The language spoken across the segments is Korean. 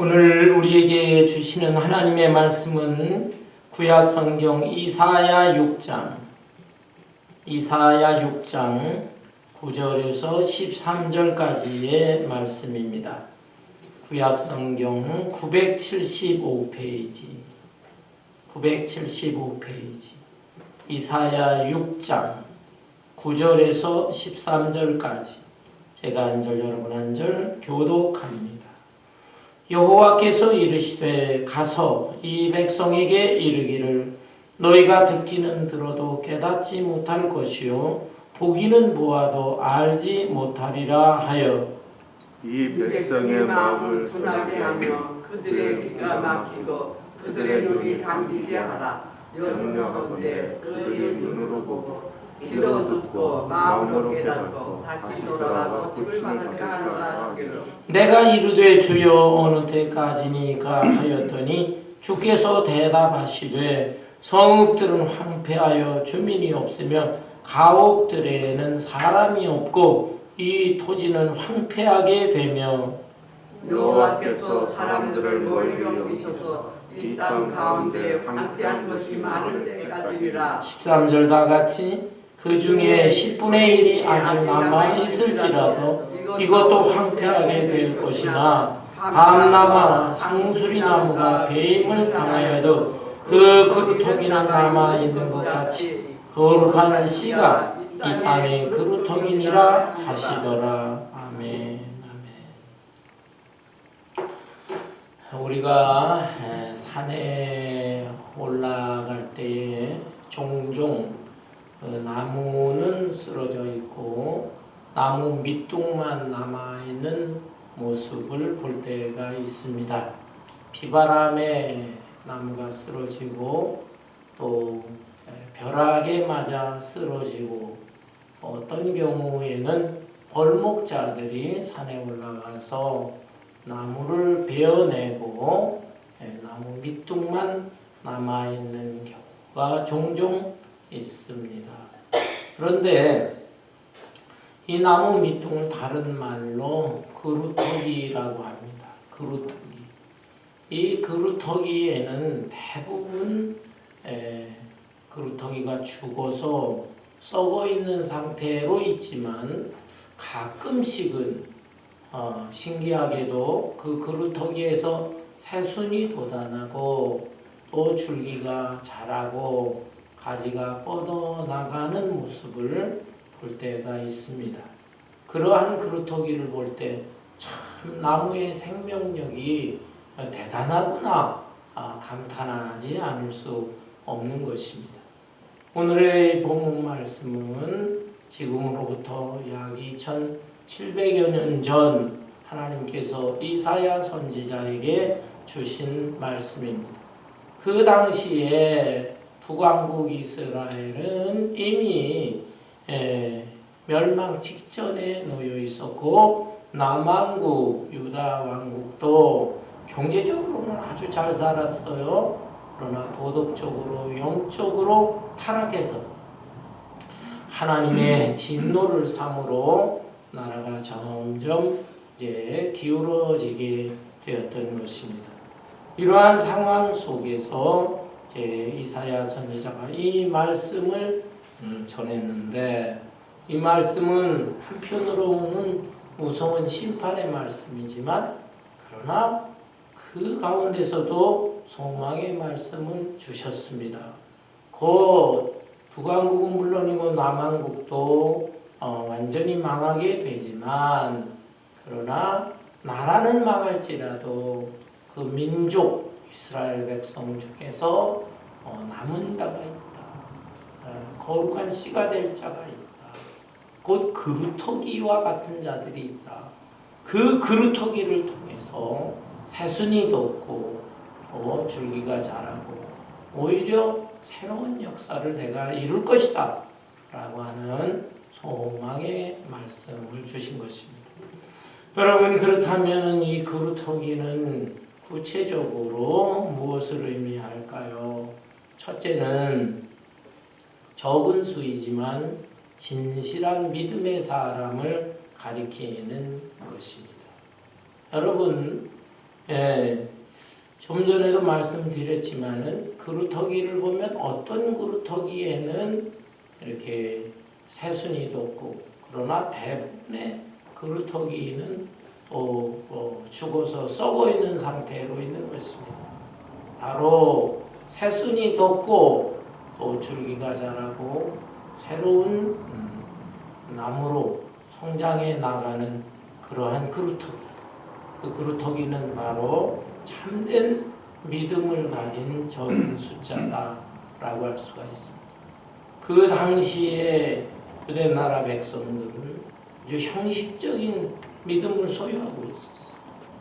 오늘 우리에게 주시는 하나님의 말씀은 구약 성경 이사야 6장 9절에서 13절까지의 말씀입니다. 구약 성경 975페이지 이사야 6장 9절에서 13절까지 제가 한 절 여러분 한 절 교독합니다. 여호와께서 이르시되 가서 이 백성에게 이르기를 너희가 듣기는 들어도 깨닫지 못할 것이요 보기는 보아도 알지 못하리라 하여 이 백성의 마음을 둔하게 하며 그들의 귀가 막히고 그들의 눈이 감기게 하라. 명령하건대 그들의 눈으로 보고 귀로 듣고 마음으로 깨닫고 다시 돌아가고 집을 만들게 하노라 하기를. 내가 이르되 주여 어느 때까지니까 하였더니 주께서 대답하시되 성읍들은 황폐하여 주민이 없으며 가옥들에는 사람이 없고 이 토지는 황폐하게 되며 여호와께서 사람들을 멀리 옮기셔서 이 땅 가운데 황폐한 것이 많을 때까지니라. 13절 다 같이 그 중에 10분의 1이 아직 남아 있을지라도 이것도 황폐하게 될 것이나 밤나무와 상수리나무가 배임을 당하여도 그 그루터기는 남아 있는 것 같이 거룩한 씨가 이 땅의 그루터기니라 하시더라. 아멘. 우리가 산에 올라갈 때에 종종 나무는 쓰러져 있고 나무 밑둥만 남아있는 모습을 볼 때가 있습니다. 비바람에 나무가 쓰러지고 또 벼락에 맞아 쓰러지고 어떤 경우에는 벌목자들이 산에 올라가서 나무를 베어내고 나무 밑둥만 남아있는 경우가 종종 있습니다. 그런데 이 나무 밑둥을 다른 말로 그루터기라고 합니다. 그루터기. 이 그루터기에는 대부분 그루터기가 죽어서 썩어 있는 상태로 있지만 가끔씩은 신기하게도 그 그루터기에서 새순이 돋아나고 또 줄기가 자라고 가지가 뻗어나가는 모습을 볼 때가 있습니다. 그러한 그루터기를 볼 때 참 나무의 생명력이 대단하구나 감탄하지 않을 수 없는 것입니다. 오늘의 본문 말씀은 지금으로부터 약 2700여 년 전 하나님께서 이사야 선지자에게 주신 말씀입니다. 그 당시에 북왕국 이스라엘은 이미 멸망 직전에 놓여 있었고 남왕국 유다 왕국도 경제적으로는 아주 잘 살았어요. 그러나 도덕적으로 영적으로 타락해서 하나님의 진노를 삼으로 나라가 점점 이제 기울어지게 되었던 것입니다. 이러한 상황 속에서 이사야 선지자가 이 말씀을 전했는데 이 말씀은 한편으로는 무서운 심판의 말씀이지만 그러나 그 가운데서도 소망의 말씀을 주셨습니다. 곧 북왕국은 물론이고 남왕국도 완전히 망하게 되지만 그러나 나라는 망할지라도 그 민족 이스라엘 백성 중에서 남은 자가 있다. 거룩한 씨가 될 자가 있다. 곧 그루터기와 같은 자들이 있다. 그 그루터기를 통해서 새순이 돋고 또 줄기가 자라고 오히려 새로운 역사를 내가 이룰 것이다 라고 하는 소망의 말씀을 주신 것입니다. 여러분, 그렇다면 이 그루터기는 구체적으로 무엇을 의미할까요? 첫째는 적은 수이지만 진실한 믿음의 사람을 가리키는 것입니다. 여러분, 예, 좀 전에도 말씀드렸지만은 그루터기를 보면 어떤 그루터기에는 이렇게 새순이 돋고, 그러나 대부분의 그루터기는 또 죽어서 썩어 있는 상태로 있는 것입니다. 바로 새순이 돋고 또 줄기가 자라고 새로운 나무로 성장해 나가는 그러한 그루터기. 그 그루터기는 바로 참된 믿음을 가진 적은 숫자다라고 할 수가 있습니다. 그 당시에 유대 나라 백성들은 아주 형식적인 믿음을 소유하고 있었어요.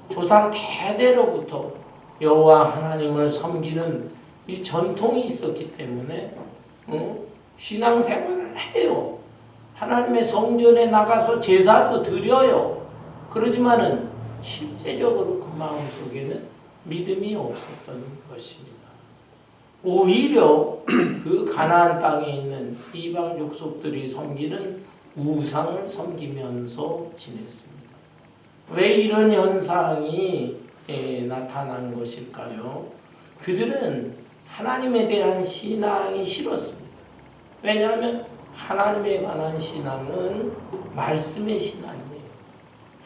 조상 대대로부터 여호와 하나님을 섬기는 이 전통이 있었기 때문에 신앙생활을 해요. 하나님의 성전에 나가서 제사도 드려요. 그러지만은 실제적으로 그 마음속에는 믿음이 없었던 것입니다. 오히려 그 가나안 땅에 있는 이방 족속들이 섬기는 우상을 섬기면서 지냈습니다. 왜 이런 현상이 나타난 것일까요? 그들은 하나님에 대한 신앙이 싫었습니다. 왜냐하면 하나님에 관한 신앙은 말씀의 신앙이에요.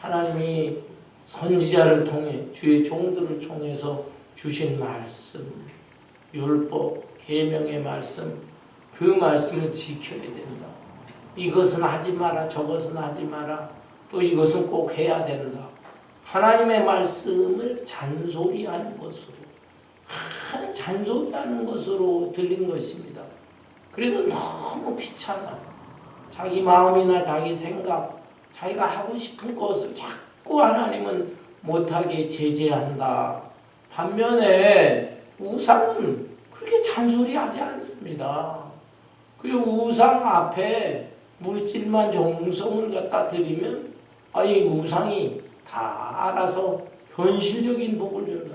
하나님이 선지자를 통해 주의 종들을 통해서 주신 말씀, 율법, 계명의 말씀, 그 말씀을 지켜야 된다. 이것은 하지 마라, 저것은 하지 마라, 또 이것은 꼭 해야 된다. 하나님의 말씀을 잔소리하는 것으로 들린 것입니다. 그래서 너무 귀찮아. 자기 마음이나 자기 생각, 자기가 하고 싶은 것을 자꾸 하나님은 못하게 제재한다. 반면에 우상은 그렇게 잔소리하지 않습니다. 그리고 우상 앞에 물질만 정성을 갖다 드리면 이 우상이 다 알아서 현실적인 복을 준다.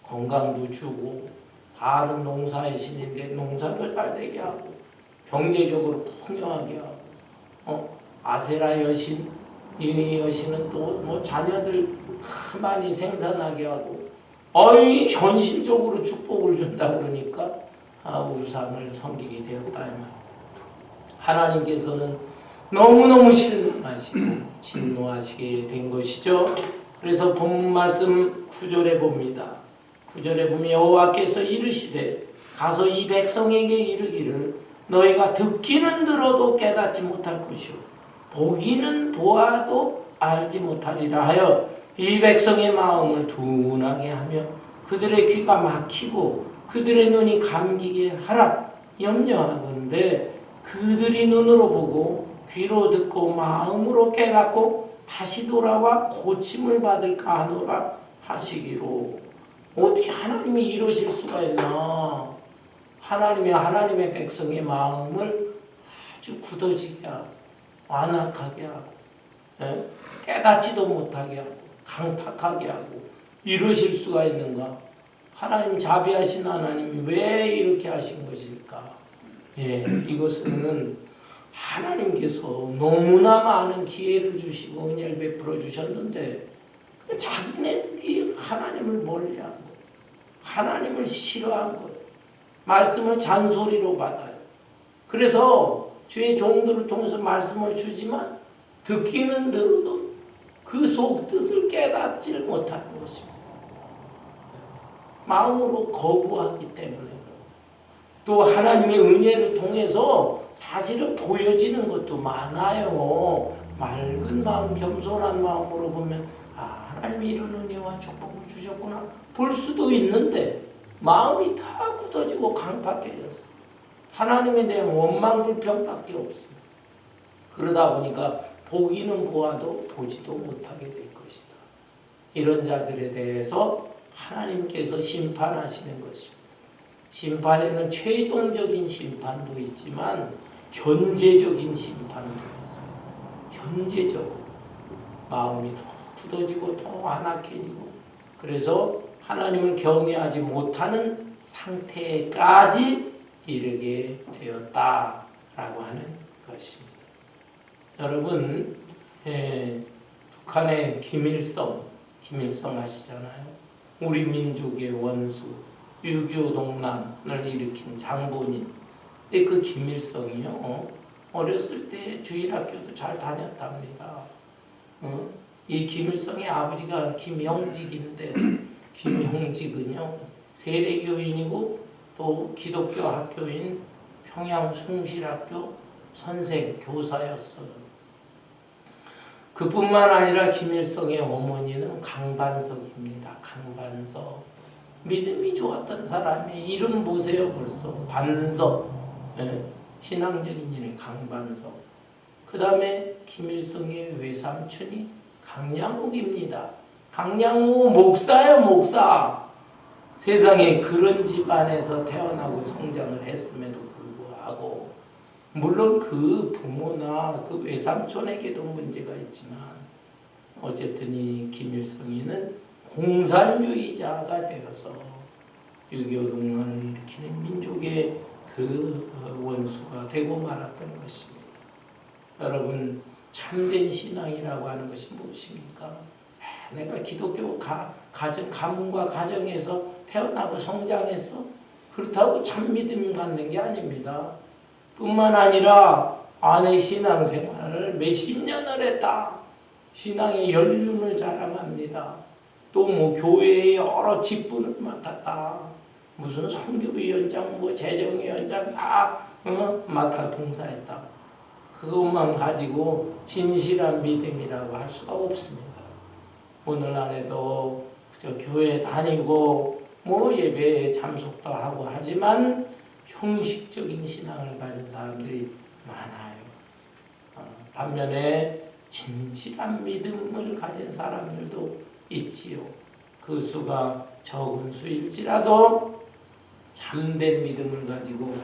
건강도 주고, 바른 농사의 신인데 농사도 잘 되게 하고, 경제적으로 풍요하게 하고, 아세라 여신, 이 여신은 또 자녀들 많이 생산하게 하고, 현실적으로 축복을 준다 그러니까 우상을 섬기게 되었다. 하나님께서는 너무너무 실망하시고 진노하시게 된 것이죠. 그래서 본 말씀 9절에 봅니다. 9절에 보면 여호와께서 이르시되 가서 이 백성에게 이르기를 너희가 듣기는 들어도 깨닫지 못할 것이요 보기는 보아도 알지 못하리라 하여 이 백성의 마음을 둔하게 하며 그들의 귀가 막히고 그들의 눈이 감기게 하라 염려하건대 그들이 눈으로 보고 귀로 듣고 마음으로 깨닫고 다시 돌아와 고침을 받을까 하노라 하시기로. 어떻게 하나님이 이러실 수가 있나? 하나님의 백성의 마음을 아주 굳어지게 하고 완악하게 하고 깨닫지도 못하게 하고 강팍하게 하고 이러실 수가 있는가? 하나님 자비하신 하나님이 왜 이렇게 하신 것일까? 이것은 하나님께서 너무나 많은 기회를 주시고 은혜를 베풀어 주셨는데 자기네들이 하나님을 멀리하고 하나님을 싫어한 거예요. 말씀을 잔소리로 받아요. 그래서 주의 종들을 통해서 말씀을 주지만 듣기는 들어도 그 속뜻을 깨닫지 못하는 것입니다. 마음으로 거부하기 때문에. 또 하나님의 은혜를 통해서 사실은 보여지는 것도 많아요. 맑은 마음, 겸손한 마음으로 보면 하나님이 이런 은혜와 축복을 주셨구나 볼 수도 있는데 마음이 다 굳어지고 강팍해졌어요. 하나님에 대한 원망 불평밖에 없어요. 그러다 보니까 보기는 보아도 보지도 못하게 될 것이다. 이런 자들에 대해서 하나님께서 심판하시는 것입니다. 심판에는 최종적인 심판도 있지만 현재적인 심판도 있어요. 현재적으로 마음이 더 굳어지고 더 완악해지고 그래서 하나님을 경외하지 못하는 상태까지 이르게 되었다라고 하는 것입니다. 여러분 북한의 김일성 김일성 아시잖아요. 우리 민족의 원수, 6.25 동란을 일으킨 장본인. 근데 그 김일성이요, 어렸을 때 주일학교도 잘 다녔답니다. 이 김일성의 아버지가 김영직인데, 김영직은요 세례교인이고 또 기독교 학교인 평양 숭실학교 선생, 교사였어요. 그뿐만 아니라 김일성의 어머니는 강반석입니다. 강반석. 믿음이 좋았던 사람이 이름 보세요. 벌써 반석. 신앙적인 이름 강반석. 그 다음에 김일성의 외삼촌이 강양욱입니다. 강양욱 목사예요. 목사. 세상에 그런 집안에서 태어나고 성장을 했음에도 불구하고 물론 그 부모나 그 외삼촌에게도 문제가 있지만 어쨌든 이 김일성이는 공산주의자가 되어서 6.25 동란을 일으키는 민족의 그 원수가 되고 말았던 것입니다. 여러분, 참된 신앙이라고 하는 것이 무엇입니까? 내가 기독교 가문과 가정에서 태어나고 성장했어? 그렇다고 참 믿음 갖는 게 아닙니다. 뿐만 아니라 아내 신앙생활을 몇십 년을 했다. 신앙의 연륜을 자랑합니다. 또 뭐 교회의 여러 직분을 맡았다. 무슨 선교위원장, 뭐 재정위원장 다 맡아 봉사했다. 그것만 가지고 진실한 믿음이라고 할 수가 없습니다. 오늘날에도 그저 교회 다니고 뭐 예배에 참석도 하고 하지만 형식적인 신앙을 가진 사람들이 많아요. 반면에 진실한 믿음을 가진 사람들도 있지요. 그 수가 적은 수일지라도 참된 믿음을 가지고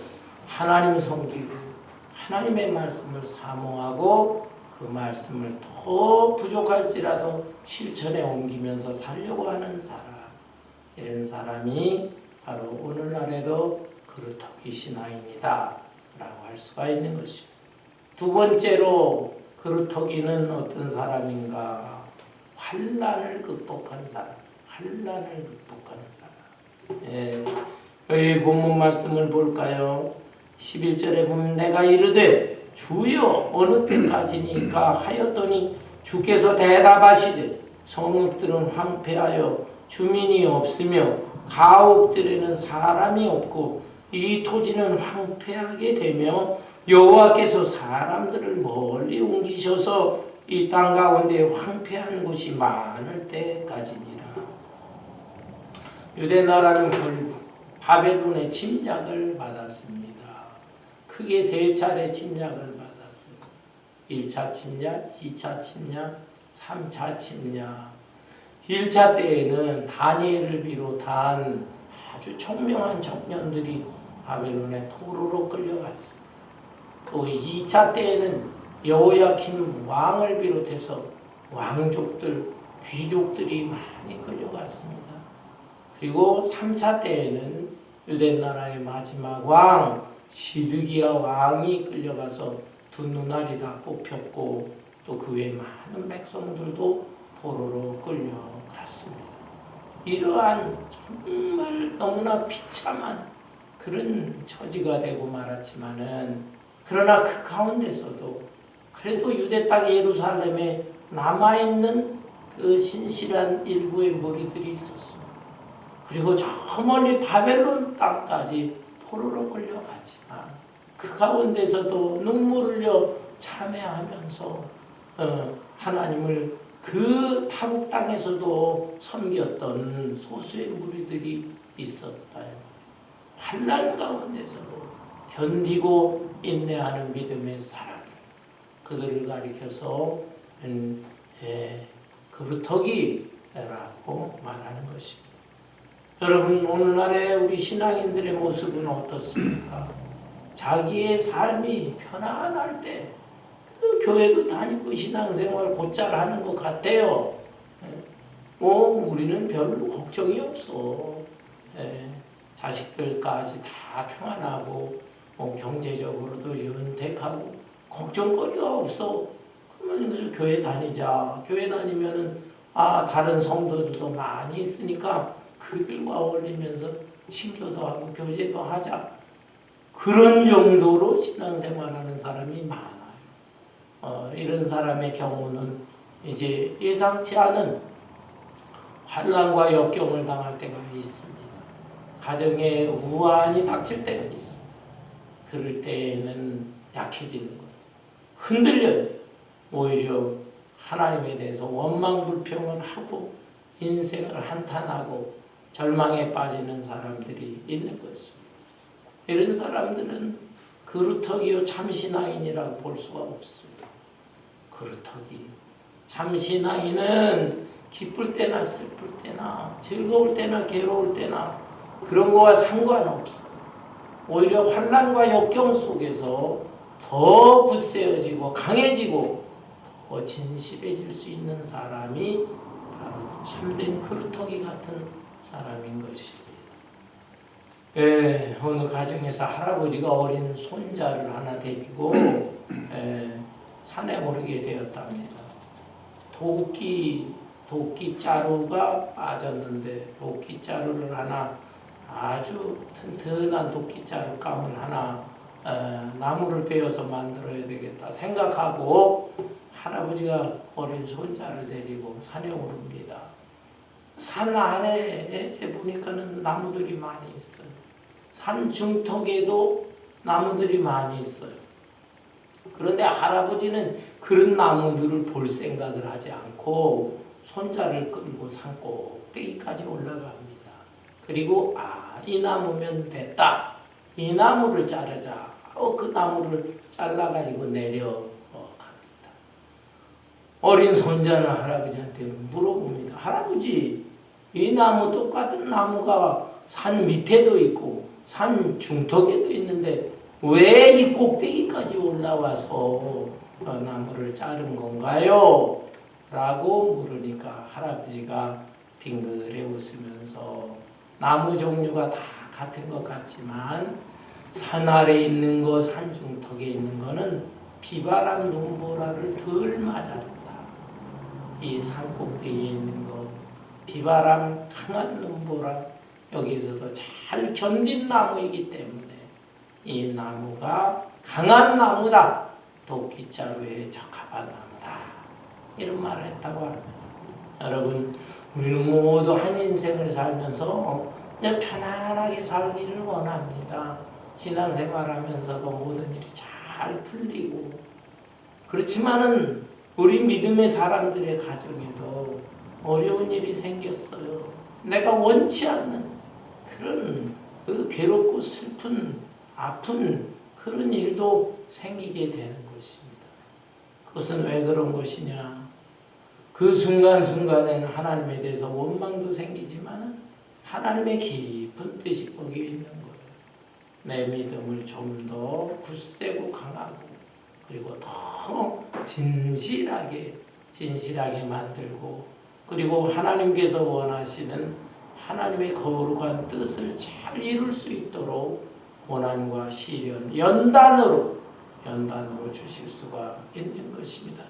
하나님 섬기고 하나님의 말씀을 사모하고 그 말씀을 더 부족할지라도 실천에 옮기면서 살려고 하는 사람, 이런 사람이 바로 오늘날에도 그루터기 신앙인이다 라고 할 수가 있는 것입니다. 두 번째로 그루터기는 어떤 사람인가? 환난을 극복한 사람. 환난을 극복한 사람. 여기 본문 말씀을 볼까요? 11절에 보면 내가 이르되 주여 어느 때까지니까 하였더니 주께서 대답하시되 성읍들은 황폐하여 주민이 없으며 가옥들에는 사람이 없고 이 토지는 황폐하게 되며 여호와께서 사람들을 멀리 옮기셔서 이 땅 가운데 황폐한 곳이 많을 때까지니라. 유대나라는 결국 바벨론의 침략을 받았습니다. 크게 세 차례 침략을 받았어요. 1차 침략, 2차 침략, 3차 침략. 1차 때에는 다니엘을 비롯한 아주 총명한 청년들이 바벨론의 포로로 끌려갔습니다. 또 2차 때에는 여호야kim 왕을 비롯해서 왕족들, 귀족들이 많이 끌려갔습니다. 그리고 3차 때에는 유대나라의 마지막 왕 시드기야 왕이 끌려가서 두 눈알이 다 뽑혔고 또 그 외에 많은 백성들도 포로로 끌려갔습니다. 이러한 정말 너무나 비참한 그런 처지가 되고 말았지만은 그러나 그 가운데서도 그래도 유대 땅 예루살렘에 남아있는 그 신실한 일부의 무리들이 있었습니다. 그리고 저 멀리 바벨론 땅까지 포로로 끌려갔지만 그 가운데서도 눈물을 흘려 참회하면서 하나님을 그 타국 땅에서도 섬겼던 소수의 무리들이 있었다. 환난 가운데서도 견디고 인내하는 믿음의 사람들, 그들을 가리켜서 그루터기라고 말하는 것입니다. 여러분, 오늘날의 우리 신앙인들의 모습은 어떻습니까? 자기의 삶이 편안할 때 교회도 다니고 신앙생활 곧잘 하는 것 같아요. 우리는 별로 걱정이 없어. 자식들까지 다 평안하고 경제적으로도 윤택하고 걱정거리가 없어. 그러면 교회 다니자. 교회 다니면은 다른 성도들도 많이 있으니까 그들과 어울리면서 친교도 하고 교제도 하자. 그런 정도로 신앙생활하는 사람이 많아요. 이런 사람의 경우는 이제 예상치 않은 환난과 역경을 당할 때가 있습니다. 가정에 우환이 닥칠 때가 있습니다. 그럴 때에는 약해지는 거예요. 흔들려요. 오히려 하나님에 대해서 원망불평을 하고 인생을 한탄하고 절망에 빠지는 사람들이 있는 것입니다. 이런 사람들은 그루터기요 참신앙인이라고 볼 수가 없습니다. 그루터기 참신앙인은 기쁠 때나 슬플 때나 즐거울 때나 괴로울 때나 그런 거와 상관없어요. 오히려 환난과 역경 속에서 더 굳세어지고 강해지고 더 진실해질 수 있는 사람이 바로 참된 그루터기 같은 사람인 것입니다. 어느 가정에서 할아버지가 어린 손자를 하나 데리고 산에 오르게 되었답니다. 도끼 자루가 빠졌는데 도끼 자루를 하나 아주 튼튼한 도끼 자루감을 하나 나무를 베어서 만들어야 되겠다 생각하고 할아버지가 어린 손자를 데리고 산에 오릅니다. 산 아래에 보니까는 나무들이 많이 있어요. 산 중턱에도 나무들이 많이 있어요. 그런데 할아버지는 그런 나무들을 볼 생각을 하지 않고 손자를 끌고 산 꼭대기까지 올라갑니다. 그리고 이 나무면 됐다. 이 나무를 자르자. 그 나무를 잘라가지고 내려갑니다. 어린 손자는 할아버지한테 물어봅니다. 할아버지, 이 나무 똑같은 나무가 산 밑에도 있고 산 중턱에도 있는데 왜 이 꼭대기까지 올라와서 나무를 자른 건가요? 라고 물으니까 할아버지가 빙그레 웃으면서 나무 종류가 다 같은 것 같지만 산 아래 있는 거, 산 중턱에 있는 거는 비바람 눈보라를 덜 맞았다. 이 산 꼭대기에 있는 거 비바람 강한 눈보라 여기에서도 잘 견딘 나무이기 때문에 이 나무가 강한 나무다. 도끼자루에 적합한 나무다. 이런 말을 했다고 합니다. 여러분, 우리는 모두 한 인생을 살면서 그냥 편안하게 살기를 원합니다. 신앙생활하면서도 모든 일이 잘 풀리고 그렇지만은 우리 믿음의 사람들의 가정에도 어려운 일이 생겼어요. 내가 원치 않는 그런 괴롭고 슬픈 아픈 그런 일도 생기게 되는 것입니다. 그것은 왜 그런 것이냐? 그 순간순간에는 하나님에 대해서 원망도 생기지만 하나님의 깊은 뜻이 거기에 있는 거예요. 내 믿음을 좀 더 굳세고 강하고 그리고 더 진실하게 만들고 그리고 하나님께서 원하시는 하나님의 거룩한 뜻을 잘 이룰 수 있도록 고난과 시련, 연단으로 주실 수가 있는 것입니다.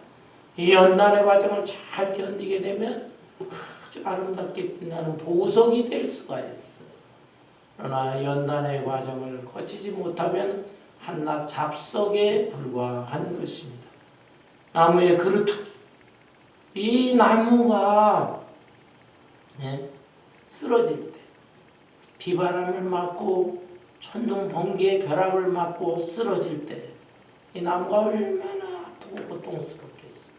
이 연단의 과정을 잘 견디게 되면 아주 아름답게 빛나는 보석이 될 수가 있어요. 그러나 연단의 과정을 거치지 못하면 한낱 잡석에 불과한 것입니다. 나무의 그루터기. 이 나무가 쓰러질 때 비바람을 맞고 천둥 번개의 벼락을 맞고 쓰러질 때 이 나무가 얼마나 아프고 고통스럽겠어.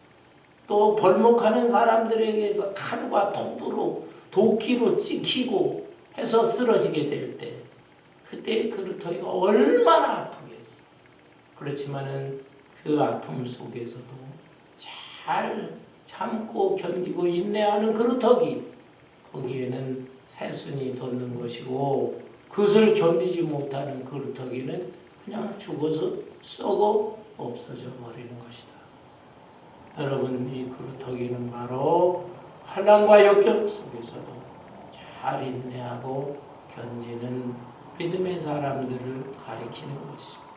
또 벌목하는 사람들에게서 칼과 톱으로 도끼로 찍히고 해서 쓰러지게 될 때 그때의 그루터기가 얼마나 아프겠어. 그렇지만은 그 아픔 속에서도 잘 참고 견디고 인내하는 그루터기, 거기에는 새순이 돋는 것이고 그것을 견디지 못하는 그루터기는 그냥 죽어서 썩어 없어져 버리는 것이다. 여러분, 이 그루터기는 바로 환난과 역경 속에서도 잘 인내하고 견디는 믿음의 사람들을 가리키는 것입니다.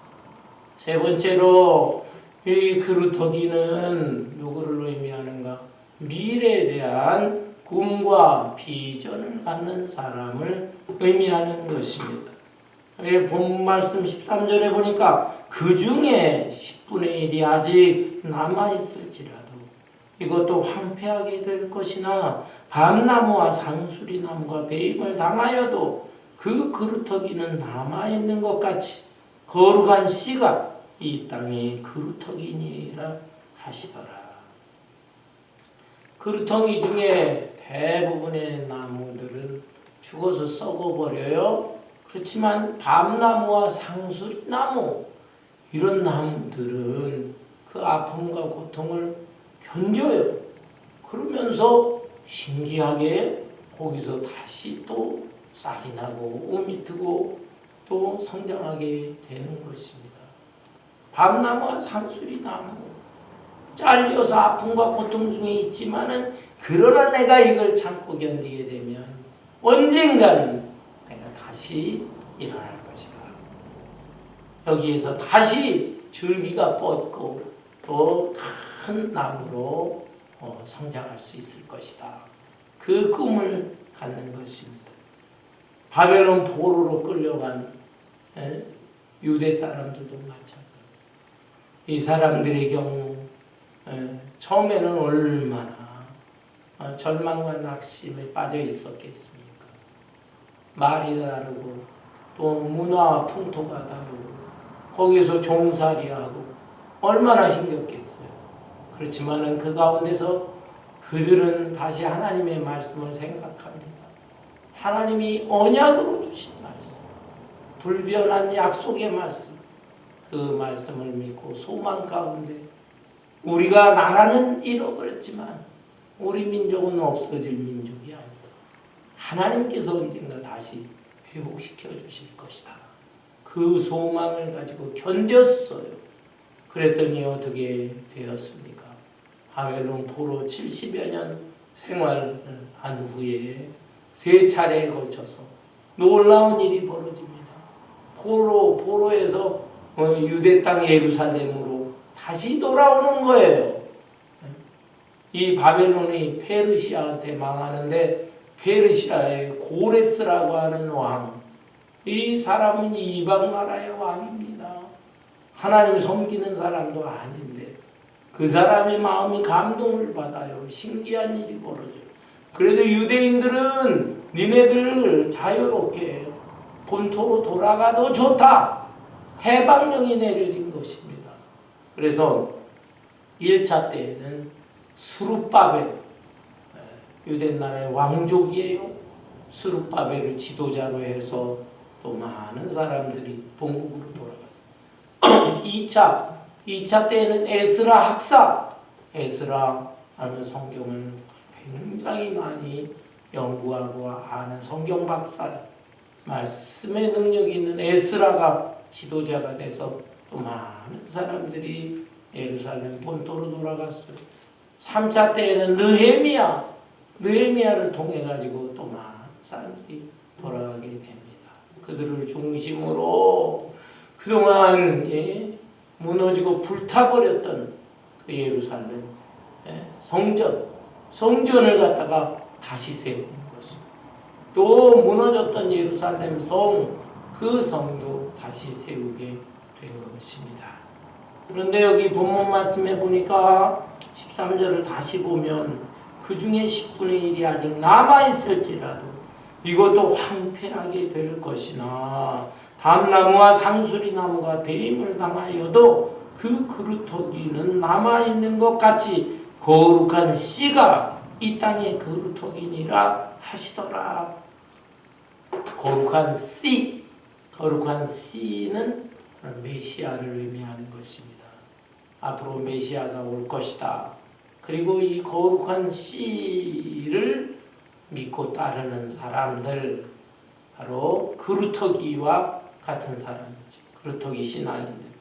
세 번째로 이 그루터기는 누구를 의미하는가? 미래에 대한 꿈과 비전을 갖는 사람을 의미하는 것입니다. 본 말씀 13절에 보니까 그 중에 10분의 1이 아직 남아있을지라도 이것도 황폐하게 될 것이나 밤나무와 상수리나무가 배임을 당하여도 그 그루터기는 남아있는 것 같이 거룩한 씨가 이 땅의 그루터기니라 하시더라. 그루터기 중에 대부분의 나무들은 죽어서 썩어버려요. 그렇지만 밤나무와 상수리나무 이런 나무들은 그 아픔과 고통을 견뎌요. 그러면서 신기하게 거기서 다시 또 싹이 나고 움이 트고 또 성장하게 되는 것입니다. 밤나무와 상수리나무 잘려서 아픔과 고통 중에 있지만은 그러나 내가 이걸 참고 견디게 되면 언젠가는 내가 다시 일어날 것이다. 여기에서 다시 줄기가 뻗고 또 큰 나무로 성장할 수 있을 것이다. 그 꿈을 갖는 것입니다. 바벨론 포로로 끌려간 유대 사람들도 마찬가지. 이 사람들의 경우 처음에는 얼마나 절망과 낙심에 빠져 있었겠습니까? 말이 다르고 또 문화와 풍토가 다르고 거기에서 종살이하고 얼마나 힘겹겠어요. 그렇지만은 그 가운데서 그들은 다시 하나님의 말씀을 생각합니다. 하나님이 언약으로 주신 말씀, 불변한 약속의 말씀, 그 말씀을 믿고 소망 가운데 우리가 나라는 잃어버렸지만 우리 민족은 없어질 민족이 아니다. 하나님께서 언젠가 다시 회복시켜 주실 것이다. 그 소망을 가지고 견뎠어요. 그랬더니 어떻게 되었습니까? 바벨론 포로 70여 년 생활한 후에 3차례에 걸쳐서 놀라운 일이 벌어집니다. 포로에서 유대 땅 예루살렘으로 다시 돌아오는 거예요. 이 바벨론이 페르시아한테 망하는데 페르시아의 고레스라고 하는 왕, 이 사람은 이방 나라의 왕입니다. 하나님 섬기는 사람도 아닌데 그 사람의 마음이 감동을 받아요. 신기한 일이 벌어져요. 그래서 유대인들은 니네들 자유롭게 본토로 돌아가도 좋다. 해방령이 내려진 것입니다. 그래서 1차 때에는 수룹바벨, 유대 나라의 왕족이에요. 수룹바벨을 지도자로 해서 또 많은 사람들이 본국으로 돌아갔어요. 2차 때에는 에스라 학사, 에스라 하는 성경을 굉장히 많이 연구하고 아는 성경 박사, 말씀의 능력이 있는 에스라가 지도자가 돼서 또 많은 사람들이 예루살렘 본토로 돌아갔어요. 3차 때에는 느헤미야를 통해 가지고 또 많은 사람들이 돌아가게 됩니다. 그들을 중심으로 그동안 무너지고 불타버렸던 그 예루살렘 성전을 갖다가 다시 세우는 것입니다. 또 무너졌던 예루살렘 그 성도 다시 세우게 된 것입니다. 그런데 여기 본문 말씀에 보니까 13절을 다시 보면 그 중에 10분의 1이 아직 남아있을지라도 이것도 황폐하게 될 것이나 밤나무와 상수리나무가 배임을 당하여도 그 그루터기는 남아있는 것 같이 거룩한 씨가 이 땅의 그루터기니라 하시더라. 거룩한 씨는 메시아를 의미하는 것입니다. 앞으로 메시아가 올 것이다. 그리고 이 거룩한 씨를 믿고 따르는 사람들, 바로 그루터기와 같은 사람이죠. 그루터기 신앙인들.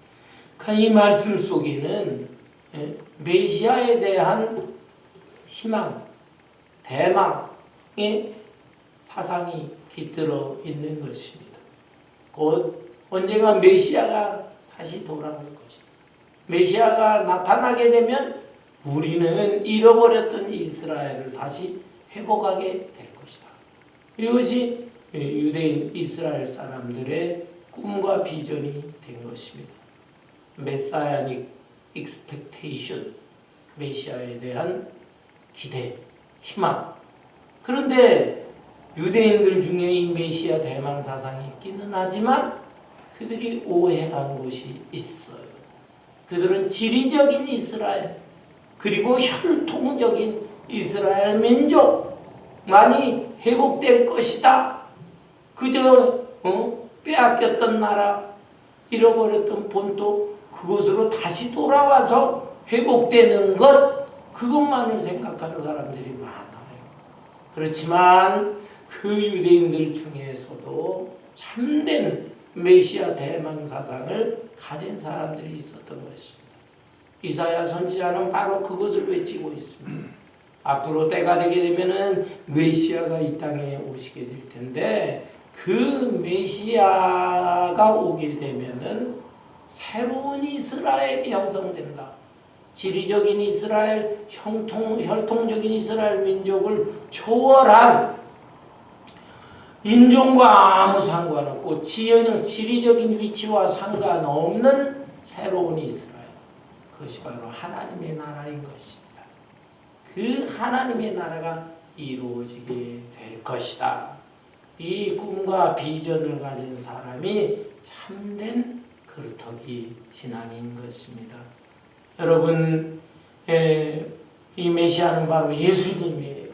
이 말씀 속에는 메시아에 대한 희망, 대망의 사상이 깃들어 있는 것입니다. 곧 언젠가 메시아가 다시 돌아올 것이다. 메시아가 나타나게 되면 우리는 잃어버렸던 이스라엘을 다시 회복하게 될 것이다. 이것이 유대인 이스라엘 사람들의 꿈과 비전이 된 것입니다. 메사야닉 익스펙테이션, 메시아에 대한 기대, 희망. 그런데 유대인들 중에 이 메시아 대망 사상이 있기는 하지만 그들이 오해한 것이 있어요. 그들은 지리적인 이스라엘 그리고 혈통적인 이스라엘 민족만이 회복될 것이다. 그저 빼앗겼던 나라, 잃어버렸던 본토 그곳으로 다시 돌아와서 회복되는 것, 그것만을 생각하는 사람들이 많아요. 그렇지만 그 유대인들 중에서도 참된 메시아 대망 사상을 가진 사람들이 있었던 것입니다. 이사야 선지자는 바로 그것을 외치고 있습니다. 앞으로 때가 되게 되면은 메시아가 이 땅에 오시게 될 텐데 그 메시아가 오게 되면은 새로운 이스라엘이 형성된다. 지리적인 이스라엘, 혈통적인 이스라엘 민족을 초월한 인종과 아무 상관없고 지리적인 위치와 상관없는 새로운 이스라엘. 그것이 바로 하나님의 나라인 것입니다. 그 하나님의 나라가 이루어지게 될 것이다. 이 꿈과 비전을 가진 사람이 참된 그루터기 신앙인 것입니다. 여러분, 이 메시아는 바로 예수님이에요.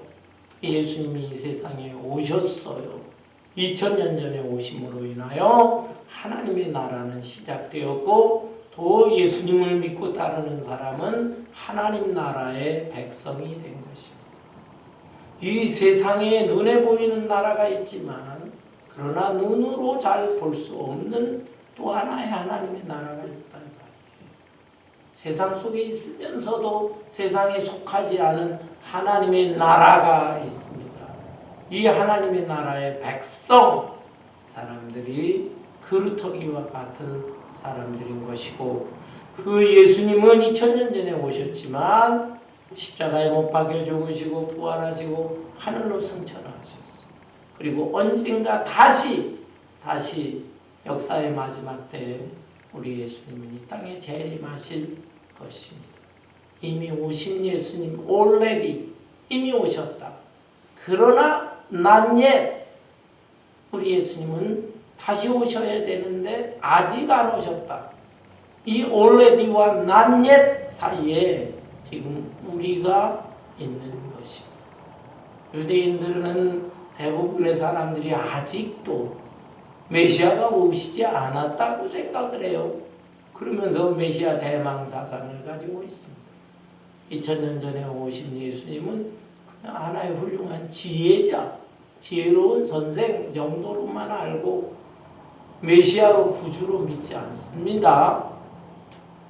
예수님이 이 세상에 오셨어요. 2000년 전에 오심으로 인하여 하나님의 나라는 시작되었고 또 예수님을 믿고 따르는 사람은 하나님 나라의 백성이 된 것입니다. 이 세상에 눈에 보이는 나라가 있지만 그러나 눈으로 잘 볼 수 없는 또 하나의 하나님의 나라가 있다. 세상 속에 있으면서도 세상에 속하지 않은 하나님의 나라가 있습니다. 이 하나님의 나라의 백성 사람들이 그루터기와 같은 사람들인 것이고 그 예수님은 2000년 전에 오셨지만 십자가에 못 박혀 죽으시고 부활하시고 하늘로 승천하셨어요. 그리고 언젠가 다시 역사의 마지막 때에 우리 예수님은 이 땅에 재림하실 것입니다. 이미 오신 예수님 already 이미 오셨다. 그러나 not yet 우리 예수님은 다시 오셔야 되는데 아직 안 오셨다. 이 already와 not yet 사이에 지금 우리가 있는 것입니다. 유대인들은 대부분의 사람들이 아직도 메시아가 오시지 않았다고 생각을 해요. 그러면서 메시아 대망 사상을 가지고 있습니다. 2000년 전에 오신 예수님은 그냥 하나의 훌륭한 지혜자, 지혜로운 선생 정도로만 알고 메시아로 구주로 믿지 않습니다.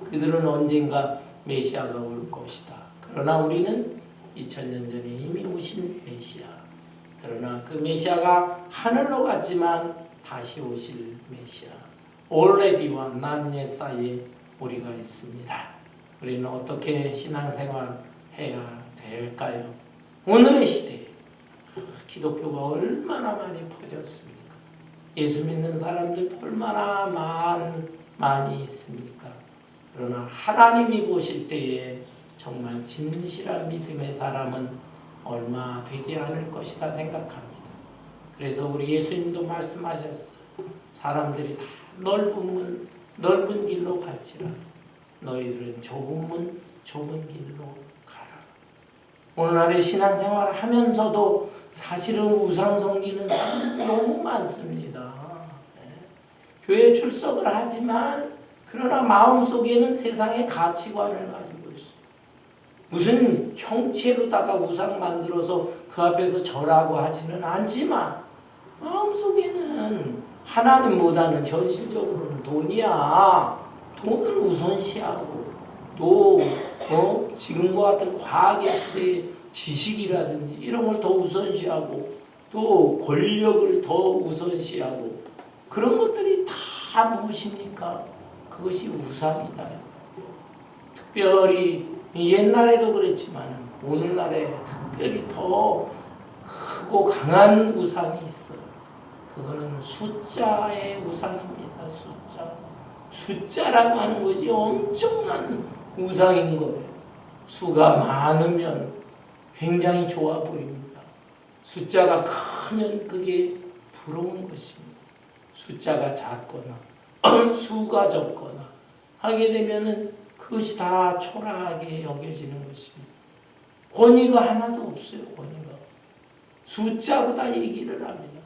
그들은 언젠가 메시아가 올 것이다. 그러나 우리는 2000년 전에 이미 오신 메시아. 그러나 그 메시아가 하늘로 갔지만 다시 오실 메시아. already와 not yet 사이에 우리가 있습니다. 우리는 어떻게 신앙생활 해야 될까요? 오늘의 시대에 기독교가 얼마나 많이 퍼졌습니까? 예수 믿는 사람들도 얼마나 많이 있습니까? 그러나 하나님이 보실 때에 정말 진실한 믿음의 사람은 얼마 되지 않을 것이다 생각합니다. 그래서 우리 예수님도 말씀하셨어요. 사람들이 다 넓은 길로 갈지라 너희들은 좁은 길로 가라. 오늘날의 신앙생활을 하면서도 사실은 우상 섬기는 사람이 너무 많습니다. 교회 출석을 하지만 그러나 마음속에는 세상의 가치관을 가지고 있어요. 무슨 형체로다가 우상 만들어서 그 앞에서 절하고 하지는 않지만 마음속에는 하나님보다는 현실적으로는 돈이야. 돈을 우선시하고 또 지금과 같은 과학의 시대의 지식이라든지 이런 걸 더 우선시하고 또 권력을 더 우선시하고 그런 것들이 다 무엇입니까? 그것이 우상이다. 특별히 옛날에도 그랬지만 오늘날에 특별히 더 크고 강한 우상이 있어요. 그거는 숫자의 우상입니다. 숫자라고 하는 것이 엄청난 우상인 거예요. 수가 많으면 굉장히 좋아 보입니다. 숫자가 크면 그게 부러운 것입니다. 숫자가 작거나 수가 적거나 하게 되면은 그것이 다 초라하게 여겨지는 것입니다. 권위가 하나도 없어요. 권위가 숫자로 다 얘기를 합니다.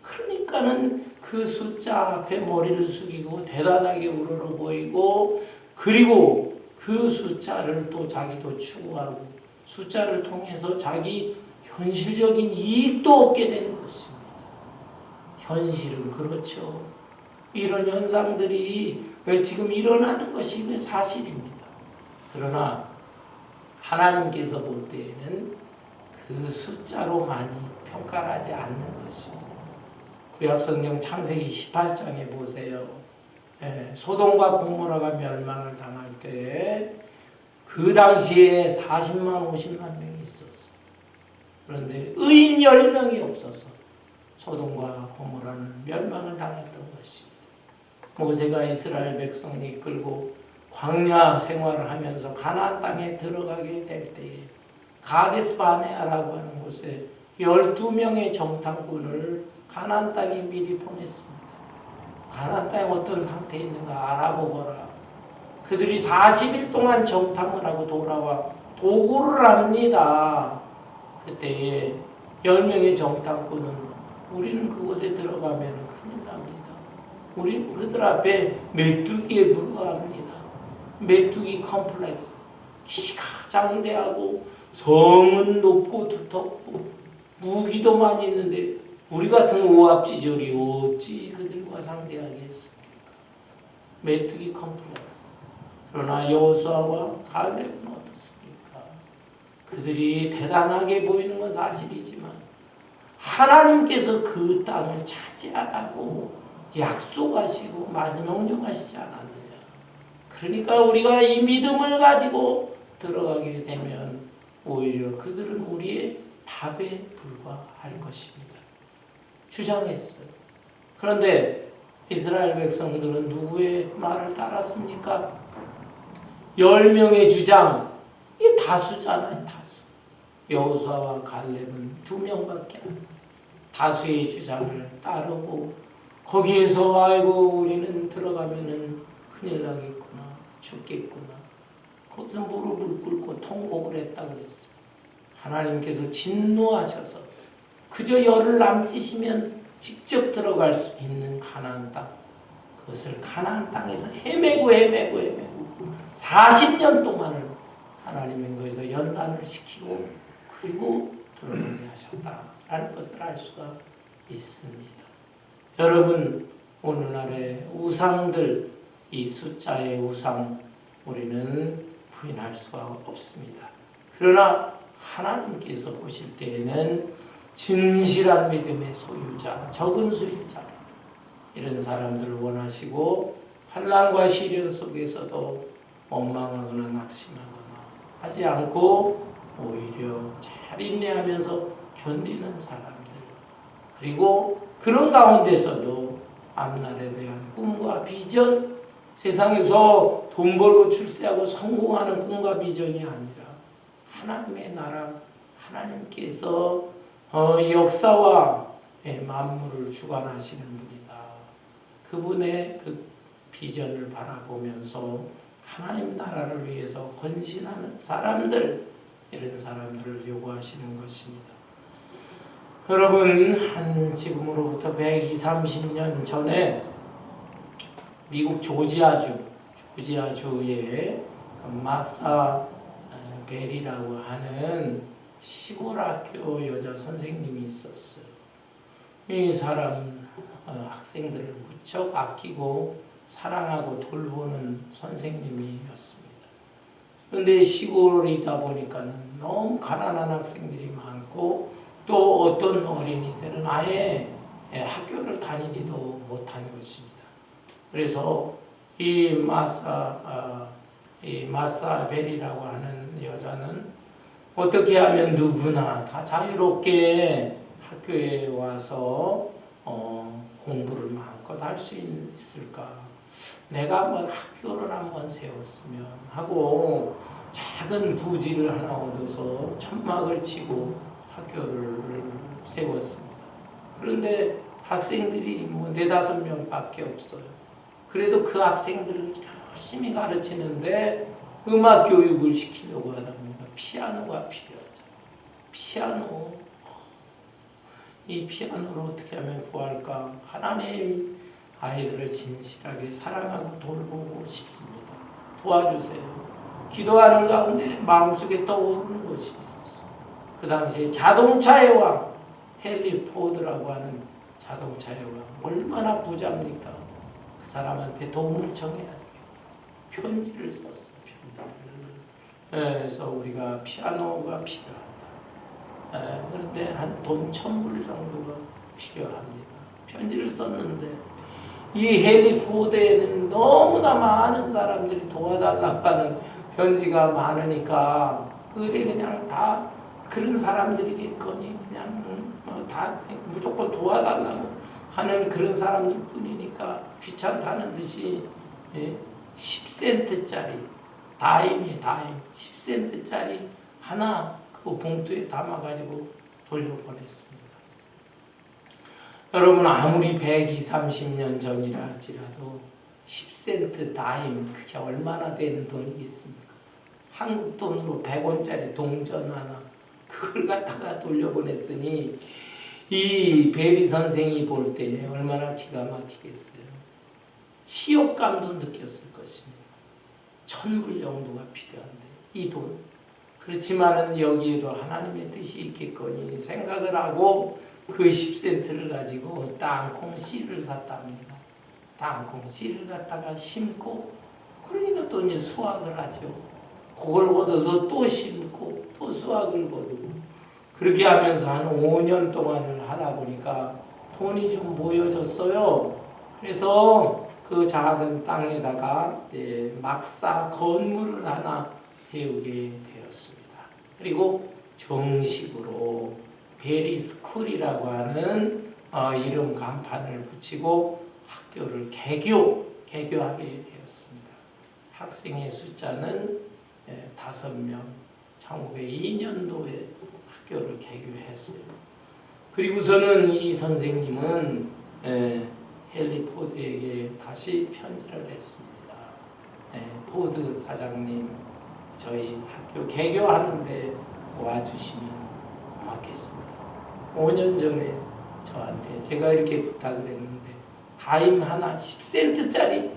그러니까는 그 숫자 앞에 머리를 숙이고 대단하게 우러러 보이고, 그리고 그 숫자를 또 자기도 추구하고 숫자를 통해서 자기 현실적인 이익도 얻게 되는 것입니다. 현실은 그렇죠. 이런 현상들이 지금 일어나는 것이 사실입니다. 그러나 하나님께서 볼 때에는 그 숫자로 많이 평가를 하지 않는 것입니다. 구약성경 창세기 18장에 보세요. 소돔과 고모라가 멸망을 당할 때 그 당시에 40만 50만 명이 있었어요. 그런데 의인 10명이 없어서 소돔과 고모라는 멸망을 당했던 것입니다. 모세가 이스라엘 백성을 이끌고 광야 생활을 하면서 가나안 땅에 들어가게 될 때에 가데스 바네아라고 하는 곳에 12명의 정탐꾼을 가나안 땅에 미리 보냈습니다. 가나안 땅에 어떤 상태에 있는가 알아보거라. 그들이 40일 동안 정탐을 하고 돌아와 보고를 합니다. 그때에 10명의 정탐꾼은 우리는 그곳에 들어가면 큰일 납니다. 우리는 그들 앞에 메뚜기에 불과합니다. 메뚜기 컴플렉스. 키가 장대하고 성은 높고 두텁고 무기도 많이 있는데 우리 같은 오합지졸이 어찌 그들과 상대하겠습니까? 메뚜기 컴플렉스. 그러나 여호수아와 갈렙은 어떻습니까? 그들이 대단하게 보이는 건 사실이지만 하나님께서 그 땅을 차지하라고 약속하시고 명령하시지 않았느냐. 그러니까 우리가 이 믿음을 가지고 들어가게 되면 오히려 그들은 우리의 밥에 불과할 것입니다. 주장했어요. 그런데 이스라엘 백성들은 누구의 말을 따랐습니까? 10명의 주장, 이게 다수잖아요. 다수. 여호수아와 갈렙은 2명밖에 안 돼요. 다수의 주장을 따르고 거기에서 아이고 우리는 들어가면은 큰일 나겠구나, 죽겠구나. 거기서 무릎을 꿇고 통곡을 했다고 그랬어요. 하나님께서 진노하셔서 그저 열을 남짓이면 직접 들어갈 수 있는 가나안 땅, 그것을 가나안 땅에서 헤매고 40년 동안을 하나님은 거기서 연단을 시키고 그리고 들어가게 하셨다라는 것을 알 수가 있습니다. 여러분, 오늘날의 우상들, 이 숫자의 우상 우리는 부인할 수가 없습니다. 그러나 하나님께서 보실 때에는 진실한 믿음의 소유자, 적은 수일자, 이런 사람들을 원하시고 환난과 시련 속에서도 원망하거나 낙심하거나 하지 않고 오히려 잘 인내하면서 견디는 사람들, 그리고 그런 가운데서도 앞날에 대한 꿈과 비전, 세상에서 돈 벌고 출세하고 성공하는 꿈과 비전이 아니라 하나님의 나라, 하나님께서 역사와 만물을 주관하시는 분이다. 그분의 그 비전을 바라보면서 하나님 나라를 위해서 헌신하는 사람들, 이런 사람들을 요구하시는 것입니다. 여러분, 한 지금으로부터 120, 30년 전에 미국 조지아주에 마스타 벨이라고 하는 시골 학교 여자 선생님이 있었어요. 이 사람 학생들을 무척 아끼고 사랑하고 돌보는 선생님이었습니다. 그런데 시골이다 보니까는 너무 가난한 학생들이 많고 또 어떤 어린이들은 아예 학교를 다니지도 못하는 것입니다. 그래서 이 마사 이 마사 벨이라고 하는 여자는 어떻게 하면 누구나 다 자유롭게 학교에 와서 공부를 마음껏 할 수 있을까? 내가 한번 학교를 한번 세웠으면 하고 작은 부지를 하나 얻어서 천막을 치고 학교를 세웠습니다. 그런데 학생들이 뭐 4-5명밖에 없어요. 그래도 그 학생들을 열심히 가르치는데 음악 교육을 시키려고 하다 보니까 피아노가 필요하죠. 피아노. 이 피아노를 어떻게 하면 구할까? 하나님 아이들을 진실하게 사랑하고 돌보고 싶습니다. 도와주세요. 기도하는 가운데 마음속에 떠오르는 것이 있었어. 그 당시에 자동차의 왕 헨리 포드라고 하는 자동차의 왕 얼마나 부자입니까? 그 사람한테 도움을 청해야 돼요. 편지를 썼어. 편지를. 그래서 우리가 피아노가 필요하다. 그런데 한 돈 1,000불 정도가 필요합니다. 편지를 썼는데 이 헨리 포드에는 너무나 많은 사람들이 도와달라고 하는 편지가 많으니까 그냥 다 그런 사람들이겠거니 그냥 다 무조건 도와달라고 하는 그런 사람들 뿐이니까 귀찮다는 듯이 10센트짜리 다임 10센트짜리 하나 그 봉투에 담아가지고 돌려보냈습니다. 여러분 아무리 120-30년 전이라 할지라도 10센트 다임 그게 얼마나 되는 돈이겠습니까? 한국 돈으로 100원짜리 동전 하나 그걸 갖다가 돌려보냈으니 이 베리 선생이 볼 때 얼마나 기가 막히겠어요. 치욕감도 느꼈을 것입니다. 1,000불 정도가 필요한데 이 돈. 그렇지만은 여기에도 하나님의 뜻이 있겠거니 생각을 하고 그 10센트를 가지고 땅콩 씨를 샀답니다. 땅콩 씨를 갖다가 심고 그러니까 또 이제 수확을 하죠. 그걸 얻어서 또 심고 또 수확을 거두고 그렇게 하면서 한 5년 동안을 하다 보니까 돈이 좀 모여졌어요. 그래서 그 작은 땅에다가 막사 건물을 하나 세우게 되었습니다. 그리고 정식으로 베리 스쿨이라고 하는 이름 간판을 붙이고 학교를 개교하게 되었습니다. 학생의 숫자는 5명, 1902년도에 학교를 개교했어요. 그리고서는 이 선생님은 헨리 포드에게 다시 편지를 했습니다. 포드 사장님, 저희 학교 개교하는데 도와주시면 고맙겠습니다. 5년 전에 저한테 제가 이렇게 부탁을 했는데 다임 하나 10센트짜리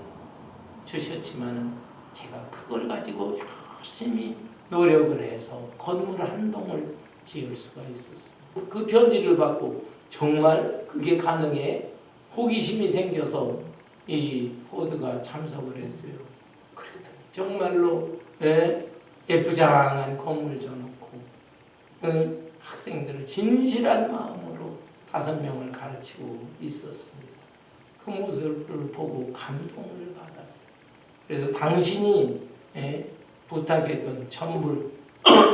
주셨지만은 제가 그걸 가지고 열심히 노력을 해서 건물 한 동을 지을 수가 있었습니다. 그 편지를 받고 정말 그게 가능해? 호기심이 생겨서 이 포드가 참석을 했어요. 그랬더니 정말로 예쁘장한 건물 져놓고 학생들을 진실한 마음으로 5명을 가르치고 있었습니다. 그 모습을 보고 감동을 받았어요. 그래서 당신이 부탁했던 1,000불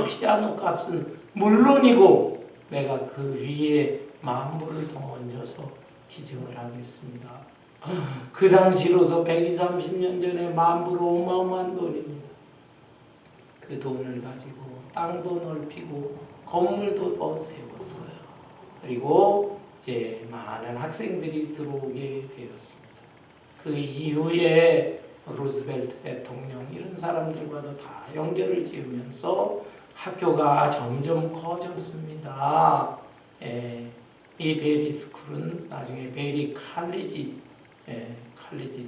피아노 값은 물론이고 내가 그 위에 10,000불을 더 얹어서 기증을 하겠습니다. 그 당시로서 120-30년 전에 10,000불은 어마어마한 돈입니다. 그 돈을 가지고 땅도 넓히고 건물도 더 세웠어요. 그리고 이제 많은 학생들이 들어오게 되었습니다. 그 이후에 루즈벨트 대통령 이런 사람들과도 다 연결을 지으면서 학교가 점점 커졌습니다. 이 베리 스쿨은 나중에 베리 칼리지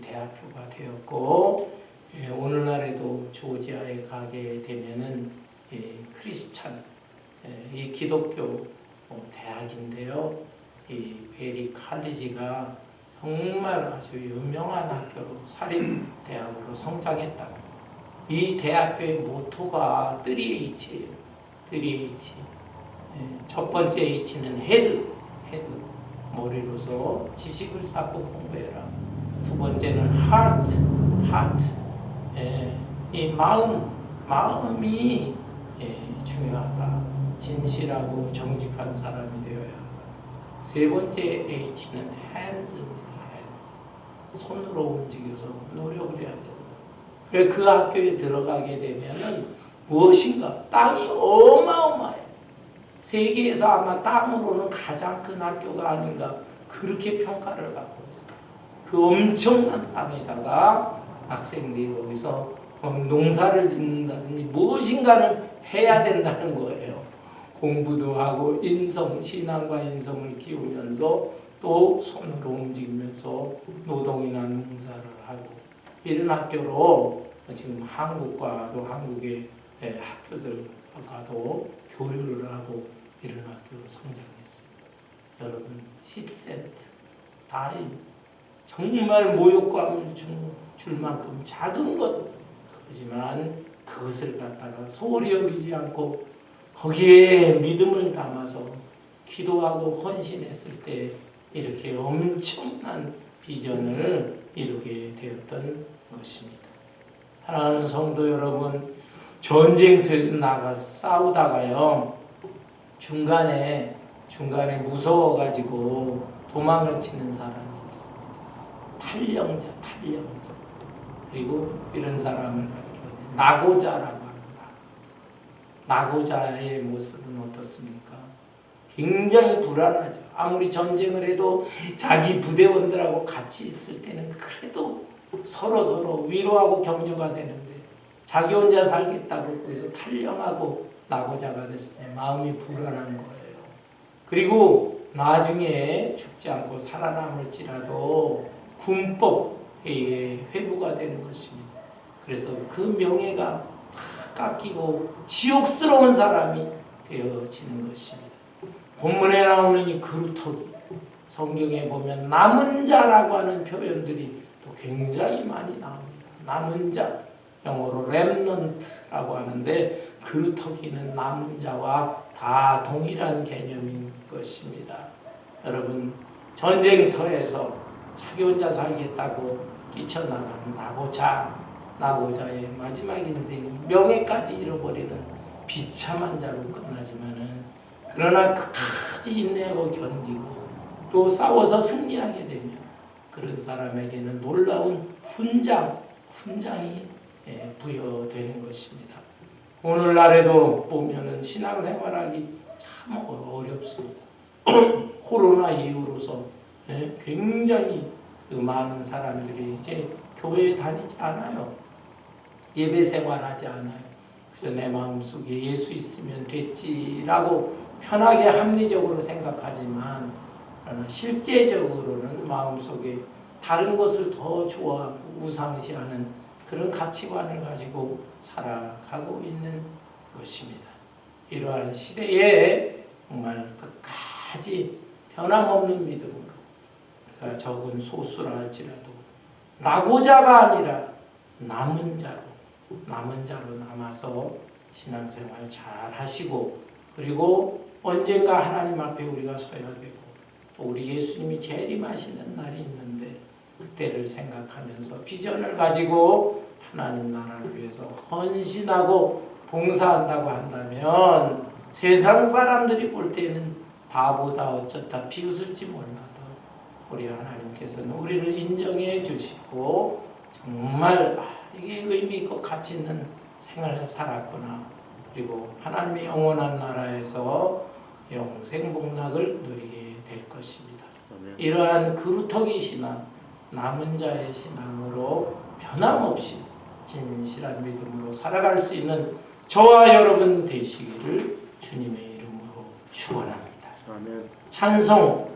대학교가 되었고 오늘날에도 조지아에 가게 되면은 크리스찬 이 기독교 대학인데요. 이 베리 칼리지가 정말 아주 유명한 학교로 사립 대학으로 성장했다고. 이 대학교의 모토가 3H예요. 3H. 첫 번째 H는 헤드 머리로서 지식을 쌓고 공부해라. 두 번째는 heart. 이 마음이 중요하다. 진실하고 정직한 사람이 되어야 한다. 세 번째 H는 hands입니다. hands. 손으로 움직여서 노력을 해야 된다. 그래 그 학교에 들어가게 되면은 무엇인가 땅이 어마어마해. 세계에서 아마 땅으로는 가장 큰 학교가 아닌가 그렇게 평가를 받고 있어요. 그 엄청난 땅에다가 학생들이 거기서 농사를 짓는다든지 무엇인가는 해야 된다는 거예요. 공부도 하고 신앙과 인성을 키우면서 또 손으로 움직이면서 노동이나 농사를 하고 이런 학교로 지금 한국과도 한국의 학교들과도 교류를 하고 이런 학교로 성장했습니다. 여러분 10센트 다임 정말 모욕감을 줄 만큼 작은 것 그렇지만 그것을 갖다가 소홀히 여기지 않고 거기에 믿음을 담아서 기도하고 헌신했을 때 이렇게 엄청난 비전을 이루게 되었던 것입니다. 사랑하는 성도 여러분, 전쟁터에서 나가서 싸우다가요 중간에 무서워가지고 도망을 치는 사람이 있습니다. 탈영자. 그리고 이런 사람을 가리켜 낙오자라고 합니다. 낙오자의 모습은 어떻습니까? 굉장히 불안하죠. 아무리 전쟁을 해도 자기 부대원들하고 같이 있을 때는 그래도 서로 위로하고 격려가 되는데 자기 혼자 살겠다고 거기서 탈영하고 낙오자가 됐을 때 마음이 불안한 거예요. 그리고 나중에 죽지 않고 살아남을지라도 군법에 회부가 되는 것입니다. 그래서 그 명예가 깎이고 지옥스러운 사람이 되어지는 것입니다. 본문에 나오는 이 그루터기, 성경에 보면 남은 자라고 하는 표현들이 또 굉장히 많이 나옵니다. 남은 자, 영어로 remnant라고 하는데 그루터기는 남은 자와 다 동일한 개념인 것입니다. 여러분 전쟁터에서 자기 혼자 살겠다고 뛰쳐나가는 낙오자의 마지막 인생이 명예까지 잃어버리는 비참한 자로 끝나지만은 그러나 끝까지 인내하고 견디고 또 싸워서 승리하게 되면 그런 사람에게는 놀라운 훈장이 부여되는 것입니다. 오늘날에도 보면은 신앙생활하기 참 어렵습니다. 코로나 이후로서 굉장히 그 많은 사람들이 이제 교회에 다니지 않아요. 예배 생활하지 않아요. 그래서 내 마음속에 예수 있으면 됐지라고 편하게 합리적으로 생각하지만 실제적으로는 마음속에 다른 것을 더 좋아하고 우상시하는 그런 가치관을 가지고 살아가고 있는 것입니다. 이러한 시대에 정말 끝까지 변함없는 믿음으로 그러니까 적은 소수라 할지라도 낙오자가 아니라 남은 자로 남아서 신앙생활 잘 하시고 그리고 언젠가 하나님 앞에 우리가 서야 되고 또 우리 예수님이 재림하시는 날이 있는데 그때를 생각하면서 비전을 가지고 하나님 나라를 위해서 헌신하고 봉사한다고 한다면 세상 사람들이 볼 때는 바보다 어쩌다 비웃을지 몰라도 우리 하나님께서는 우리를 인정해 주시고 정말 이게 의미 있고 가치 있는 생활을 살았구나. 그리고 하나님의 영원한 나라에서 영생 복락을 누리게 될 것입니다. 이러한 그루터기 신앙, 남은 자의 신앙으로 변함없이 진실한 믿음으로 살아갈 수 있는 저와 여러분 되시기를 주님의 이름으로 축원합니다. 찬송